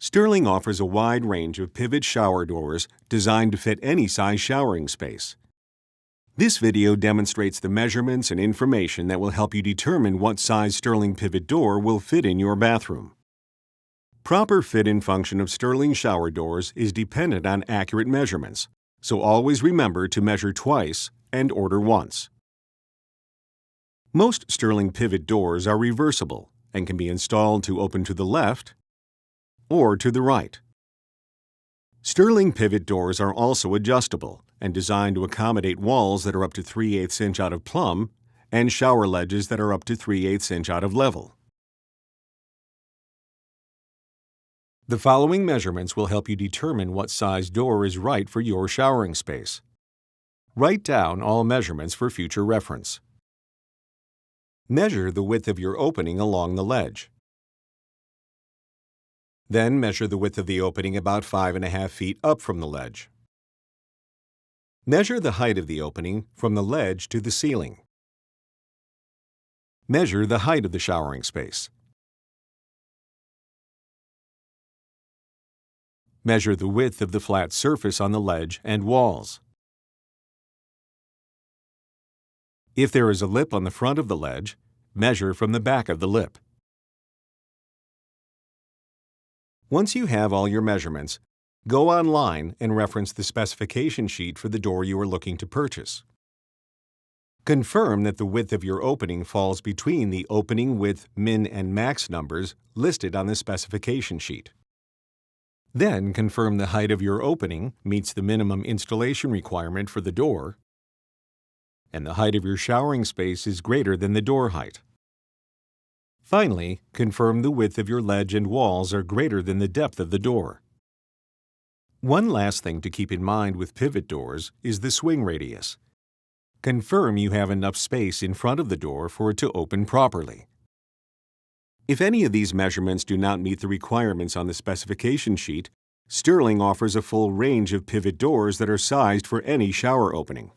Sterling offers a wide range of pivot shower doors designed to fit any size showering space. This video demonstrates the measurements and information that will help you determine what size Sterling pivot door will fit in your bathroom. Proper fit and function of Sterling shower doors is dependent on accurate measurements, so always remember to measure twice and order once. Most Sterling pivot doors are reversible and can be installed to open to the left or to the right. Sterling pivot doors are also adjustable and designed to accommodate walls that are up to 3/8 inch out of plumb and shower ledges that are up to 3/8 inch out of level. The following measurements will help you determine what size door is right for your showering space. Write down all measurements for future reference. Measure the width of your opening along the ledge. Then measure the width of the opening about 5.5 feet up from the ledge. Measure the height of the opening from the ledge to the ceiling. Measure the height of the showering space. Measure the width of the flat surface on the ledge and walls. If there is a lip on the front of the ledge, measure from the back of the lip. Once you have all your measurements, go online and reference the specification sheet for the door you are looking to purchase. Confirm that the width of your opening falls between the opening width min and max numbers listed on the specification sheet. Then confirm the height of your opening meets the minimum installation requirement for the door, and the height of your showering space is greater than the door height. Finally, confirm the width of your ledge and walls are greater than the depth of the door. One last thing to keep in mind with pivot doors is the swing radius. Confirm you have enough space in front of the door for it to open properly. If any of these measurements do not meet the requirements on the specification sheet, Sterling offers a full range of pivot doors that are sized for any shower opening.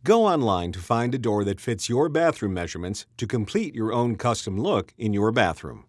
Go online to find a door that fits your bathroom measurements to complete your own custom look in your bathroom.